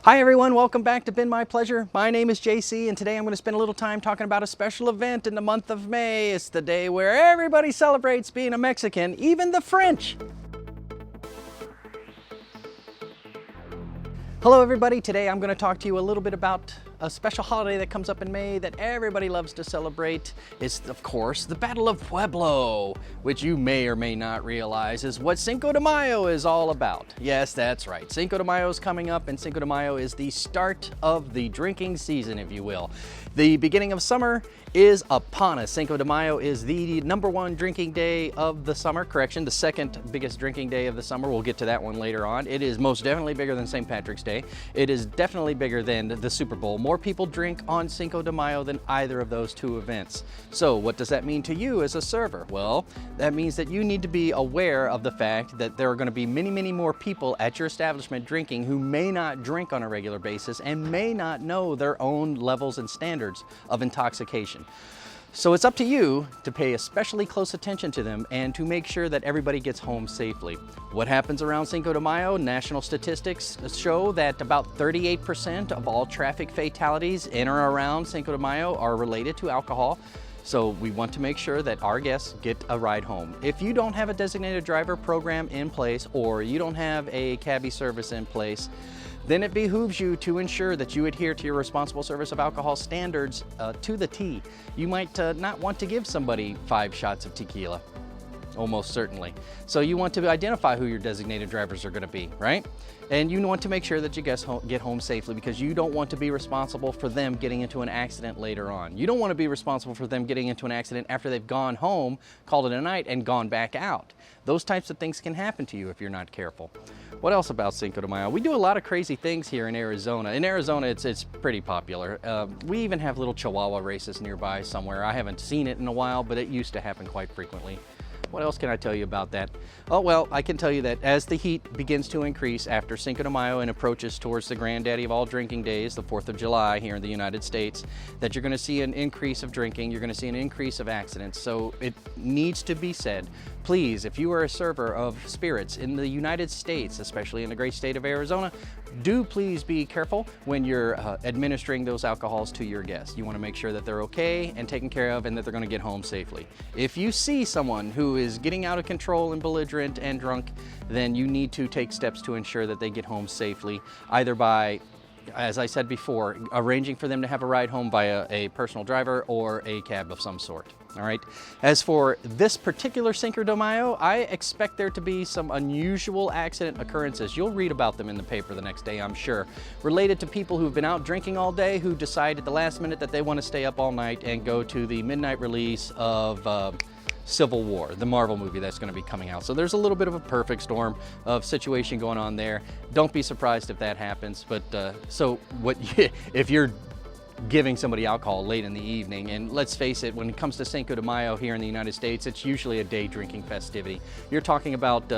Hi everyone, welcome back to Been My Pleasure. My name is JC and today I'm going to spend a little time talking about a special event in the month of May. It's the day where everybody celebrates being a Mexican, even the French. Hello everybody, today I'm going to talk to you a little bit about a special holiday that comes up in May that everybody loves to celebrate. It's, of course, the Battle of Puebla, which you may or may not realize is what Cinco de Mayo is all about. Yes, that's right. Cinco de Mayo is coming up, and Cinco de Mayo is the start of the drinking season, if you will. The beginning of summer is upon us. Cinco de Mayo is the #1 drinking day of the summer. Correction, the second biggest drinking day of the summer. We'll get to that one later on. It is most definitely bigger than St. Patrick's Day. It is definitely bigger than the Super Bowl. More people drink on Cinco de Mayo than either of those two events. So what does that mean to you as a server? Well, that means that you need to be aware of the fact that there are going to be many more people at your establishment drinking who may not drink on a regular basis and may not know their own levels and standards of intoxication. So it's up to you to pay especially close attention to them and to make sure that everybody gets home safely. What happens around Cinco de Mayo? National statistics show that about 38% of all traffic fatalities in or around Cinco de Mayo are related to alcohol. So we want to make sure that our guests get a ride home. If you don't have a designated driver program in place or you don't have a cabbie service in place, then it behooves you to ensure that you adhere to your responsible service of alcohol standards to the T. You might not want to give somebody 5 shots of tequila, almost certainly. So you want to identify who your designated drivers are going to be, right? And you want to make sure that you guys get home safely because you don't want to be responsible for them getting into an accident later on. You don't want to be responsible for them getting into an accident after they've gone home, called it a night, and gone back out. Those types of things can happen to you if you're not careful. What else about Cinco de Mayo? We do a lot of crazy things here in Arizona. In Arizona, it's pretty popular. We even have little Chihuahua races nearby somewhere. I haven't seen it in a while, but it used to happen quite frequently. What else can I tell you about that? Oh, well, I can tell you that as the heat begins to increase after Cinco de Mayo and approaches towards the granddaddy of all drinking days, the 4th of July here in the United States, that you're going to see an increase of drinking, you're going to see an increase of accidents. So it needs to be said, please, if you are a server of spirits in the United States, especially in the great state of Arizona, do please be careful when you're administering those alcohols to your guests. You want to make sure that they're okay and taken care of and that they're going to get home safely. If you see someone who is getting out of control and belligerent and drunk, then you need to take steps to ensure that they get home safely, either by, as I said before, arranging for them to have a ride home via a personal driver or a cab of some sort. All right. As for this particular Cinco de Mayo, I expect there to be some unusual accident occurrences. You'll read about them in the paper the next day, I'm sure, related to people who've been out drinking all day who decide at the last minute that they want to stay up all night and go to the midnight release of Civil War, the Marvel movie that's going to be coming out. So there's a little bit of a perfect storm of situation going on there. Don't be surprised if that happens. But if you're giving somebody alcohol late in the evening, and let's face it, when it comes to Cinco de Mayo here in the United States, it's usually a day drinking festivity. You're talking about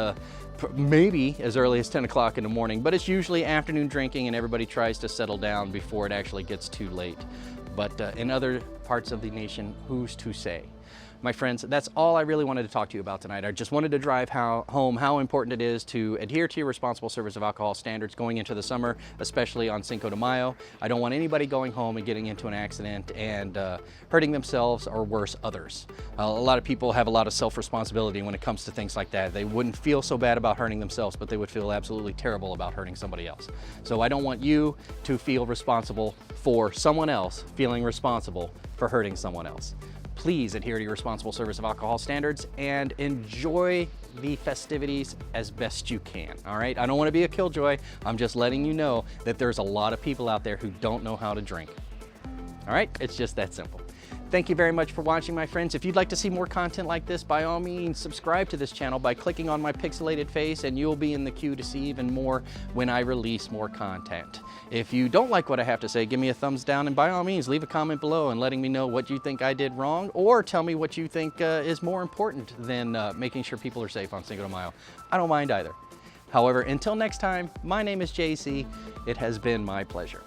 maybe as early as 10 o'clock in the morning, but it's usually afternoon drinking and everybody tries to settle down before it actually gets too late. But in other parts of the nation, who's to say? My friends, that's all I really wanted to talk to you about tonight. I just wanted to drive home how important it is to adhere to your responsible service of alcohol standards going into the summer, especially on Cinco de Mayo. I don't want anybody going home and getting into an accident and hurting themselves or worse, others. A lot of people have a lot of self-responsibility when it comes to things like that. They wouldn't feel so bad about hurting themselves, but they would feel absolutely terrible about hurting somebody else. So I don't want you to feel responsible for someone else feeling responsible for hurting someone else. Please adhere to your responsible service of alcohol standards and enjoy the festivities as best you can, all right? I don't want to be a killjoy. I'm just letting you know that there's a lot of people out there who don't know how to drink. All right? It's just that simple. Thank you very much for watching, my friends. If you'd like to see more content like this, by all means, subscribe to this channel by clicking on my pixelated face, and you'll be in the queue to see even more when I release more content. If you don't like what I have to say, give me a thumbs down, and by all means, leave a comment below and letting me know what you think I did wrong, or tell me what you think is more important than making sure people are safe on Cinco de Mayo. I don't mind either. However, until next time, my name is JC. It has been my pleasure.